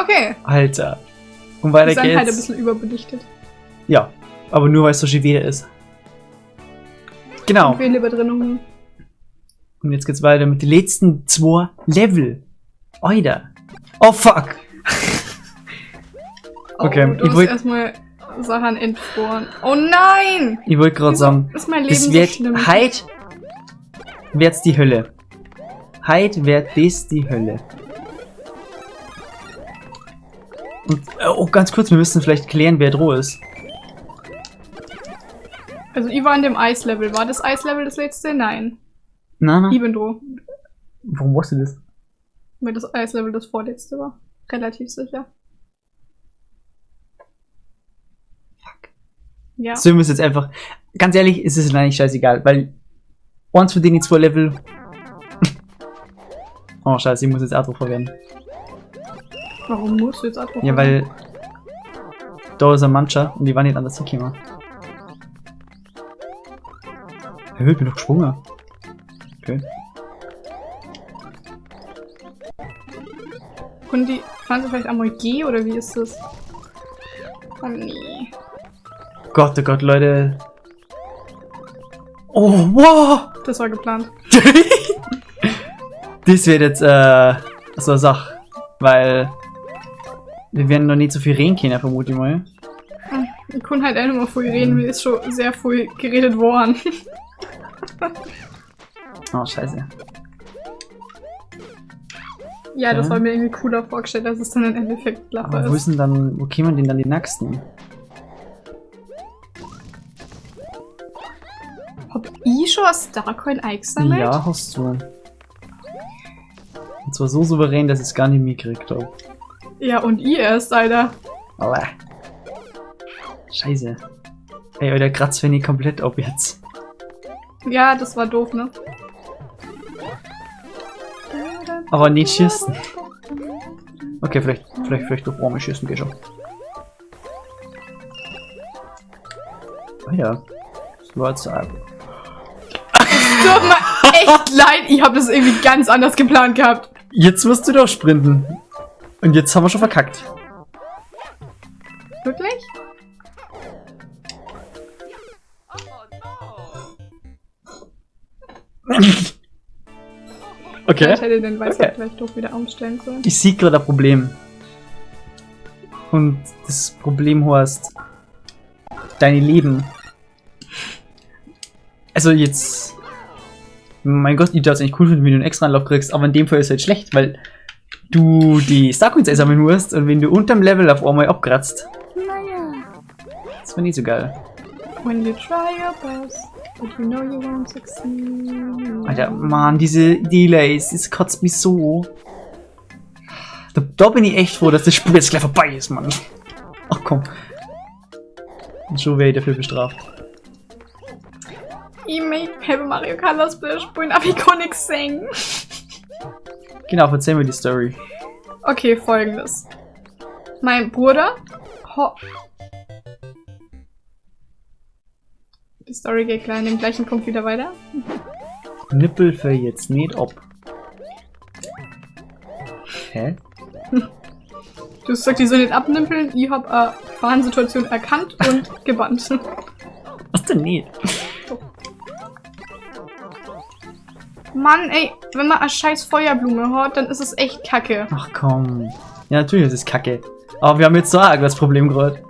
Okay. Alter. Und weiter Die sind geht's. halt ein bisschen überbelichtet. Ja, aber nur weil es so schwer ist. Genau. Und Fehlüberdrinnungen. Und jetzt geht's weiter mit den letzten 2 Level. Alter. Oh fuck. Okay, Oh, du musst erstmal Sachen entfroren. Oh nein! Ich wollte gerade sagen, ist mein Leben das so wird schlimm. heute wird's die Hölle. Heute wird das die Hölle. Und, oh, ganz kurz, wir müssen vielleicht klären, wer Droh ist. Also ich war in dem Eislevel. War das Eislevel das letzte? Nein. Na. Ich bin Droh. Warum wusstest du das? Weil das Eislevel das vorletzte war. Relativ sicher. Fuck. Ja. So, wir müssen jetzt einfach. Ganz ehrlich, ist es eigentlich scheißegal, weil eins von denen 2 Level. Oh, scheiße, ich muss jetzt Atro verwenden. Warum musst du jetzt abrufen? Ja, weil. Da ist ein Mancher und die waren nicht anders hingekommen. Ich bin doch geschwungen. Okay. Und die Pflanze vielleicht einmal G oder wie ist das? Oh nee. Gott, oh Gott, Leute. Oh, wow! Das war geplant. Das wird jetzt, so eine Sache. Weil. Wir werden noch nicht so viel reden können, vermute ich mal. Ich kann halt auch nicht mehr viel reden, mir ist schon sehr viel geredet worden. Oh, scheiße. Ja, das Okay. war mir irgendwie cooler vorgestellt, als es dann im Endeffekt Aber Lache wo ist. ist denn dann, wo kämen denn dann die Nächsten? Hab ich schon ein Starcoin eingesammelt? Ja, hast du. Und zwar so souverän, dass ich es gar nicht mitgekriegt habe. Ja, und ich erst, Alter. Aua. Scheiße. Ey, Alter, kratzt wenn ich komplett ab jetzt. Ja, das war doof, ne? Aber nicht schießen. Okay, vielleicht durch Arme schießen geht schon. Ah ja. Das war jetzt Tut mir echt leid, ich habe das irgendwie ganz anders geplant gehabt. Jetzt musst du doch sprinten. Und jetzt haben wir schon verkackt. Wirklich? Okay. Vielleicht hätte den Weißer Okay. vielleicht doch wieder umstellen sollen. Ich sehe gerade ein Problem. Und das Problem heißt deine Leben. Also jetzt. Mein Gott, ich würde es eigentlich cool finden, wenn du einen extra Anlauf kriegst, aber in dem Fall ist es halt schlecht, weil du die Starcoins einsammeln musst und wenn du unterm Level auf einmal abkratzt. Naja. Das wäre nicht so geil. When you try your best, but you know you won't succeed. Alter, Mann, diese Delays, das kotzt mich so. Da bin ich echt froh, dass das Spiel jetzt gleich vorbei ist, Mann. Ach komm. Und schon werde ich dafür bestraft. Ich möchte Paper Mario Color Splash spielen, aber ich kann nichts singen. Genau, erzähl mir die Story. Okay, folgendes. Mein Bruder... Die Story geht gleich an dem gleichen Punkt wieder weiter. Nippel für jetzt nicht ab. Hä? Du hast gesagt, die sollen nicht abnippeln. Ich hab eine Fahrensituation erkannt und gebannt. Was denn nicht? Mann, ey, wenn man eine scheiß Feuerblume hat, dann ist es echt kacke. Ach komm. Ja, natürlich ist es kacke. Aber wir haben jetzt so arg das Problem gerade.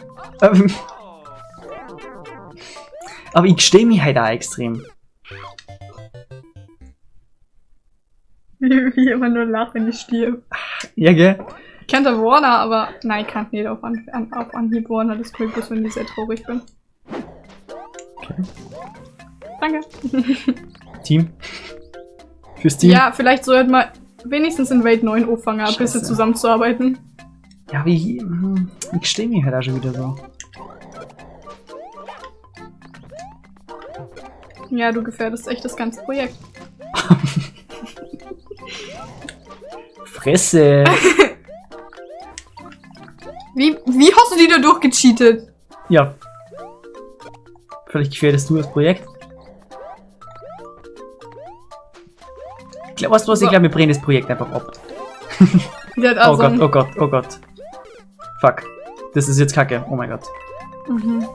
Aber ich stehe mich halt auch extrem. Wie immer nur lacht, wenn ich stirb. Ja, gell? Ich kannte Warner, aber nein, ich kann nicht auf Anhieb Warner. Das klingt bloß, wenn ich sehr traurig bin. Okay. Danke. Team? Fürs Team? Ja, vielleicht sollte man wenigstens in Welt 9 anfangen, ein bisschen Scheiße. zusammenzuarbeiten. Ja, wie. Ich stehe mich halt auch schon wieder so. Ja, du gefährdest echt das ganze Projekt. Fresse! Wie hast du die da durchgecheatet? Ja. Vielleicht gefährdest du das Projekt. Ich glaube, was du hast, ich glaube, wir brennen das Projekt einfach ab. Die hat Oh also Gott, oh Gott, oh Gott. Fuck. Das ist jetzt kacke. Oh mein Gott. Mhm.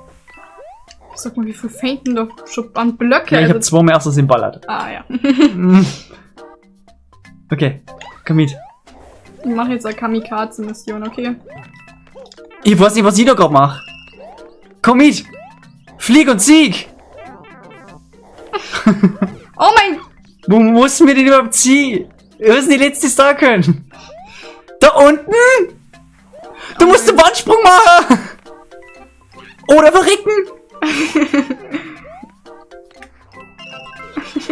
Sag mal, wie viel feinten doch schon an Blöcke? Ja, ich hab zweimal aus Versehen ballert. Ah, ja. Okay, komm mit. Ich mache jetzt eine Kamikaze-Mission, okay? Ich weiß nicht, was ich da gerade mache. Komm mit! Flieg und sieg! Oh mein... Wo muss mir denn überhaupt ziehen? Wir müssen die letzte Star können. Da unten! Du musst den Wandsprung machen! Oder verrecken!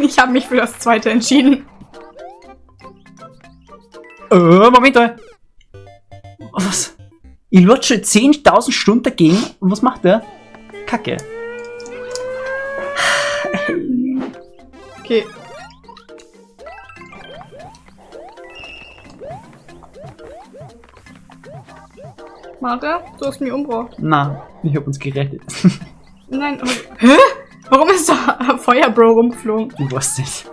Ich habe mich für das zweite entschieden. Moment mal. Was? Ich lutsche 10.000 Stunden dagegen und was macht der? Kacke. Okay. Martha, du hast mich umgebracht. Na, ich hab uns gerettet. Nein, aber... Hä? Warum ist da Feuerbro rumgeflogen? Du weißt nicht.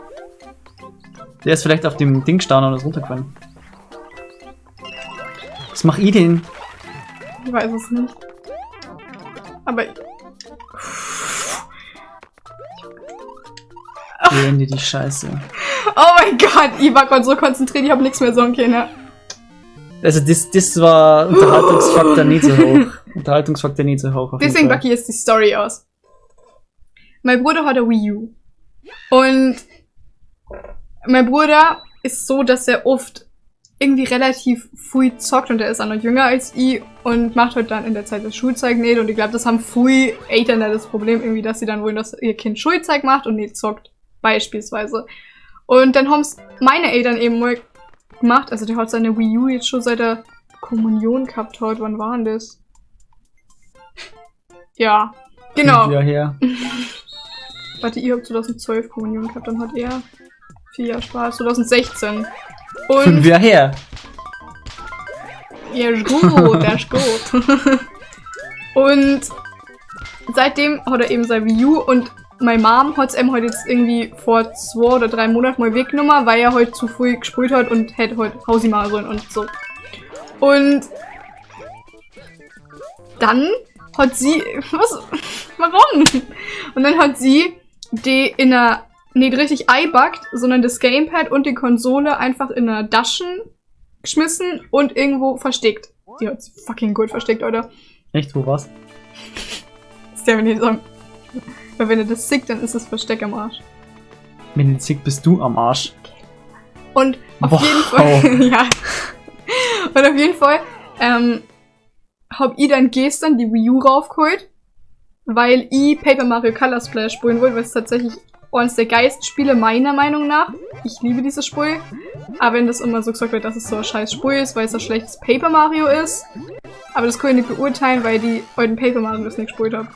Der ist vielleicht auf dem Ding gestanden und ist runtergefallen. Was mach ich denn? Ich weiß es nicht. Aber... Ende die Scheiße. Oh mein Gott, ich war gerade so konzentriert, ich habe nichts mehr sagen können. Also das war Unterhaltungsfaktor nicht so hoch. Unterhaltungsfaktor nicht so hoch. Deswegen packe ich jetzt die Story aus. Mein Bruder hat eine Wii U. Und mein Bruder ist so, dass er oft irgendwie relativ früh zockt und er ist auch noch jünger als ich und macht halt dann in der Zeit das Schulzeug nicht. Und ich glaube, das haben früh Eltern das Problem irgendwie, dass sie dann wollen, dass ihr Kind Schulzeug macht und nicht zockt. Beispielsweise. Und dann haben es meine Eltern eben mal gemacht. Also der hat seine Wii U jetzt schon seit der Kommunion gehabt heute. Wann war denn das? Ja, genau. Ja, her. Warte, ich habe 2012 Kommunion gehabt, dann hat er 4 Jahre Spaß. 2016. Und 5 Jahre her. ja, ist gut, der ist gut. Und seitdem hat er eben sein Wii U und meine Mom hat es ihm heute jetzt irgendwie vor 2 oder 3 Monaten mal weggenommen, weil er heute zu früh gespielt hat und hätte heute Hausi machen sollen und so. Und dann hat sie, warum? Und dann hat sie die in einer, nicht richtig einbackt, sondern das Gamepad und die Konsole einfach in einer Taschen geschmissen und irgendwo versteckt. Die hat sie fucking gut versteckt, oder? Echt, wo war's? Das darf ich nicht sagen. Weil wenn er das sieht, dann ist das Versteck am Arsch. Wenn du sick bist du am Arsch. Und auf Wow. jeden Fall, ja. Und auf jeden Fall, hab ich dann gestern die Wii U raufgeholt, weil ich Paper Mario Color Splash spielen wollte, weil es tatsächlich eines der geilsten Spiele meiner Meinung nach. Ich liebe dieses Spiel. Aber wenn das immer so gesagt wird, dass es so ein scheiß Spiel ist, weil es ein schlechtes Paper Mario ist. Aber das kann ich nicht beurteilen, weil die alten Paper Mario das nicht gespielt haben.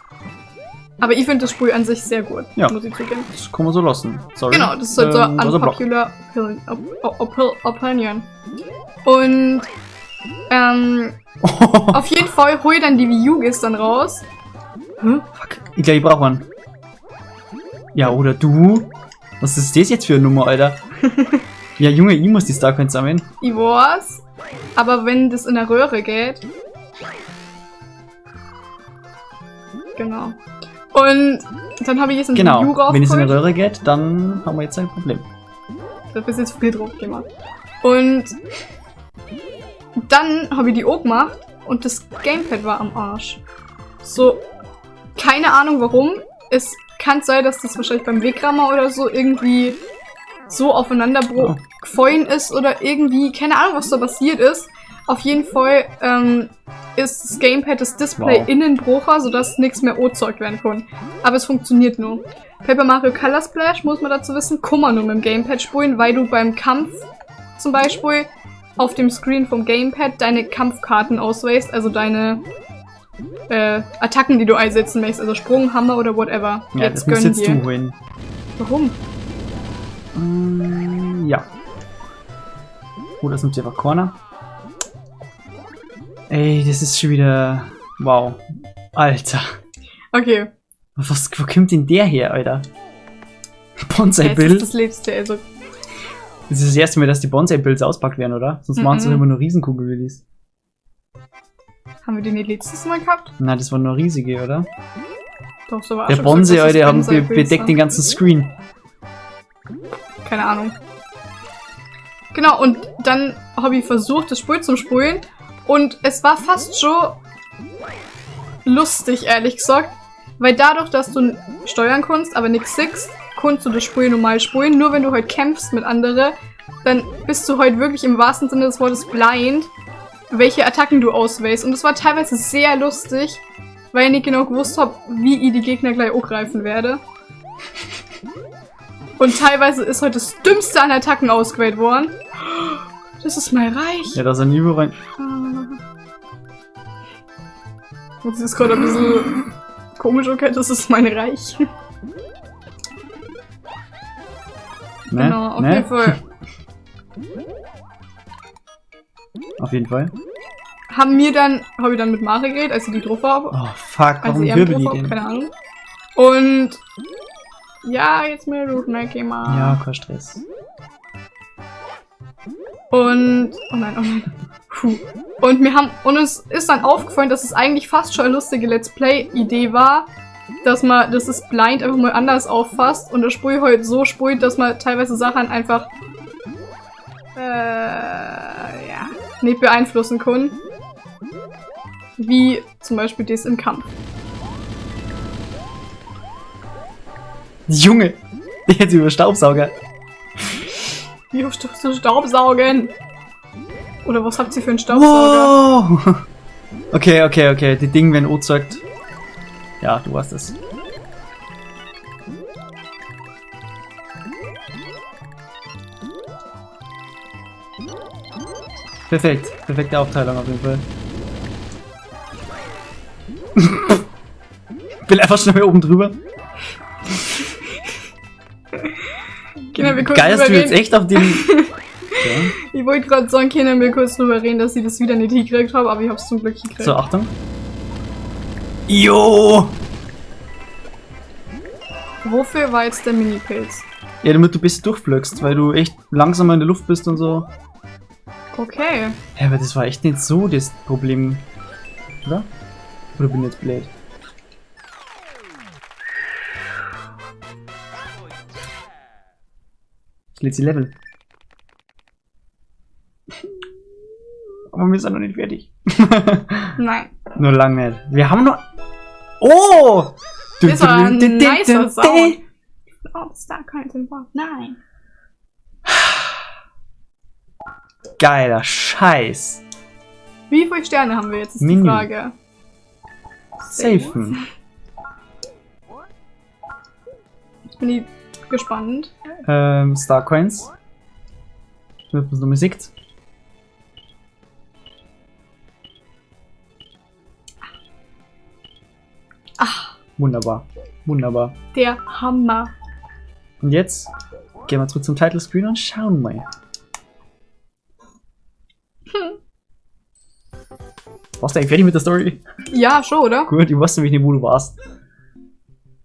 Aber ich finde das Spiel an sich sehr gut, Ja. muss ich zugeben. Das kann man so lassen. Sorry. Genau, das ist halt so was er blockt. unpopular opinion. Und auf jeden Fall hol ich dann die Wii U gestern raus. Fuck. Ich glaube, ich brauche einen. Ja, oder du? Was ist das jetzt für eine Nummer, Alter? Ja, Junge, ich muss die Starcoins sammeln. Ich weiß, aber wenn das in der Röhre geht. Genau. Und dann habe ich jetzt ein Wii U Genau, rausgeholt. wenn es in der Röhre geht, dann haben wir jetzt ein Problem. Da ist jetzt viel drauf gemacht. Und dann habe ich die auch gemacht und das Gamepad war am Arsch. So, keine Ahnung warum. Es kann sein, dass das wahrscheinlich beim Wegrammer oder so irgendwie so aufeinander gefallen ist oder irgendwie, keine Ahnung, was da passiert ist. Auf jeden Fall ist das Gamepad das Display innenbrocher, sodass nichts mehr erzeugt werden kann. Aber es funktioniert nur. Paper Mario Color Splash, muss man dazu wissen, kann man nur mit dem Gamepad spielen, weil du beim Kampf zum Beispiel auf dem Screen vom Gamepad deine Kampfkarten auswählst, also deine Attacken, die du einsetzen möchtest, also Sprung, Hammer oder whatever. Ja, Jetzt das musst gönn jetzt dir. du holen. Warum? Ja. Oh, das nimmt einfach Corner. Ey, das ist schon wieder... Wow. Alter. Okay. Wo kommt denn der her, Alter? Jetzt ist Bonsai-Bild? das Letzte, also. Das ist das erste Mal, dass die Bonsai-Builds auspackt werden, oder? Sonst machen sie doch immer nur Riesenkugel-Willis. Haben wir den nicht letztes Mal gehabt? Na, das waren nur riesige, oder? Doch, so war Der schon Bonse, gesagt, dass Alter, das haben Bonsai-Pilz bedeckt war. den ganzen Screen. Keine Ahnung. Genau, und dann habe ich versucht, das Spiel zu spielen. Und es war fast schon lustig, ehrlich gesagt. Weil dadurch, dass du steuern kannst, aber nichts siehst, kannst du das Spiel normal spielen. Nur wenn du halt kämpfst mit anderen, dann bist du halt wirklich im wahrsten Sinne des Wortes blind, welche Attacken du auswählst. Und es war teilweise sehr lustig, weil ich nicht genau gewusst habe, wie ich die Gegner gleich angreifen werde. Und teilweise ist heute das Dümmste an Attacken ausgewählt worden. Das ist mein Reich. Ja, da sind überall. Das ist gerade ein bisschen komisch, okay, das ist mein Reich. Ne? Genau, auf ne? jeden Fall. Auf jeden Fall. Habe ich dann mit Mari geredet, als ich die drauf habe. Oh, fuck, Als warum ich wirbel drauf die habe, denn? keine Ahnung. Und ja, jetzt mehr du schnell geh mal. Ja, kein Stress. Und oh nein. Puh. Und uns ist dann aufgefallen, dass es eigentlich fast schon eine lustige Let's Play-Idee war, dass man das ist blind einfach mal anders auffasst und das Spiel halt so spielt, dass man teilweise Sachen einfach nicht beeinflussen kann. Wie zum Beispiel das im Kampf. Junge! Jetzt über Staubsauger. Wie oft tust du Staubsaugen? Oder was habt ihr für einen Staubsauger? Wow! Okay. Die Dinge werden angezeigt. Ja, du warst es. Perfekt. Perfekte Aufteilung auf jeden Fall. Bin einfach schnell oben drüber. Kinder, wir kurz Geil, dass drüber du jetzt reden. echt auf den... Okay. Ich wollte gerade sagen, Kinder, wir kurz drüber reden, dass ich das wieder nicht hingekriegt habe, aber ich hab's zum Glück hingekriegt. So, Achtung. Jo! Wofür war jetzt der Mini-Pilz? Ja, damit du ein bisschen durchflögst, weil du echt langsamer in der Luft bist und so. Okay. Ja, aber das war echt nicht so das Problem. Oder? Oder bin ich jetzt blöd? Das letzte Level. Aber wir sind noch nicht fertig. Nein. Nur lang nicht. Wir haben noch... Oh! Das war ein nicer Sound. Oh, Star kein Symbol. Nein. Geiler Scheiß. Wie viele Sterne haben wir jetzt, ist Mini. die Frage. Safen. Jetzt bin ich gespannt. Starcoins. Damit man es nochmal sieht. Wunderbar. Wunderbar. Der Hammer. Und jetzt gehen wir zurück zum Title Screen und schauen mal. Warst du eigentlich fertig mit der Story? Ja, schon, oder? Gut, ich wusste nämlich nicht, wo du warst.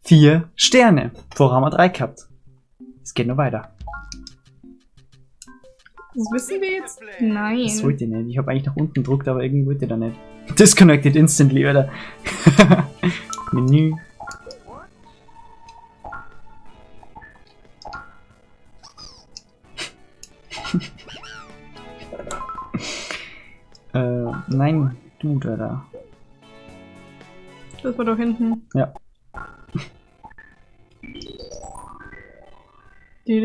4 Sterne. Vorher haben wir 3 gehabt. Es geht noch weiter. Das wissen wir jetzt? Nein. Das wollte ich nicht. Ich habe eigentlich nach unten gedrückt, aber irgendwie wollte ich da nicht. Disconnected instantly, oder? Menü. Nein, du da. Das war doch hinten. Ja. Ich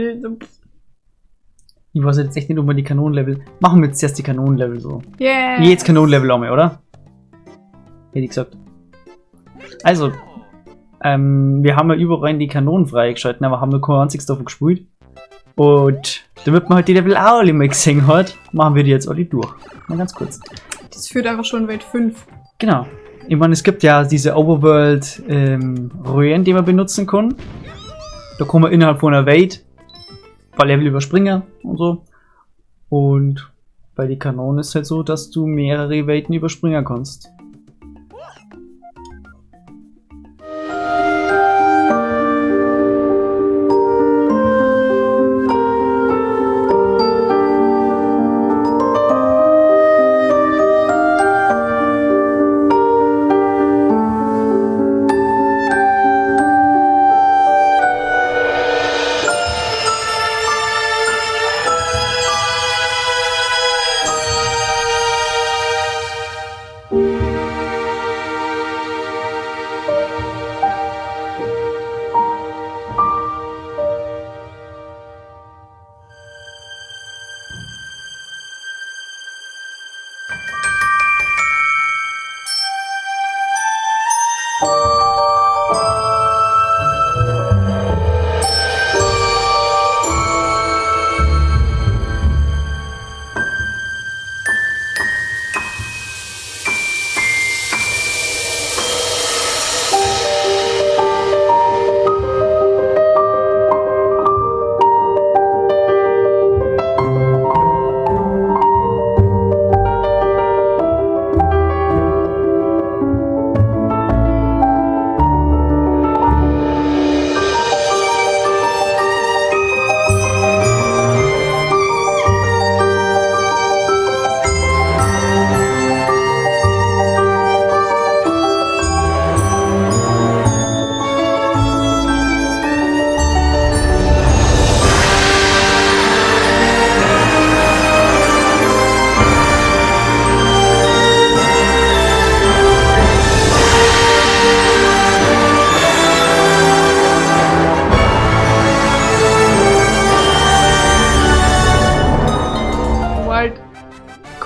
weiß jetzt echt nicht, ob wir die Kanonenlevel. Machen wir jetzt erst die Kanonenlevel so. Yeah. Jetzt Kanonenlevel auch mal, oder? Hätte ich gesagt. Also, wir haben ja überall die Kanonen freigeschalten, aber haben nur kein einziges davon gespielt. Und damit man halt die Level auch alle mal gesehen hat, machen wir die jetzt alle durch. Mal ganz kurz. Das führt einfach schon Welt 5. Genau. Ich meine, es gibt ja diese Overworld Röhren, die man benutzen kann. Da kann man innerhalb von einer Welt ein paar Level überspringen und so. Und bei den Kanonen ist es halt so, dass du mehrere Welten überspringen kannst.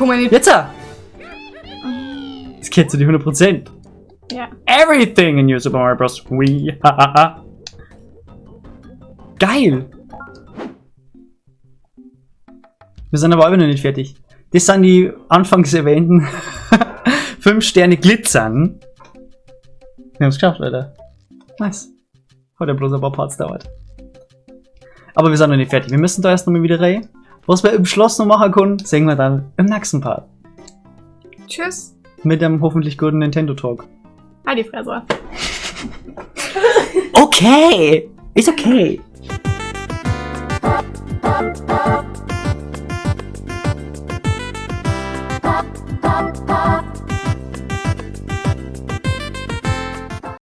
Guck mal, Jetzt! Das kennst du die 100%. ja. Everything in New Super Mario Bros. Wii. Geil! Wir sind aber auch noch nicht fertig. Das sind die anfangs erwähnten 5 Sterne glitzern. Wir haben es geschafft, Leute. Nice. Hat ja bloß ein paar Parts dauert. Aber wir sind noch nicht fertig. Wir müssen da erst noch mal wieder rein. Was wir im Schloss noch machen können, sehen wir dann im nächsten Part. Tschüss. Mit einem hoffentlich guten Nintendo Talk. Halt die Fresse. Okay! Ist okay!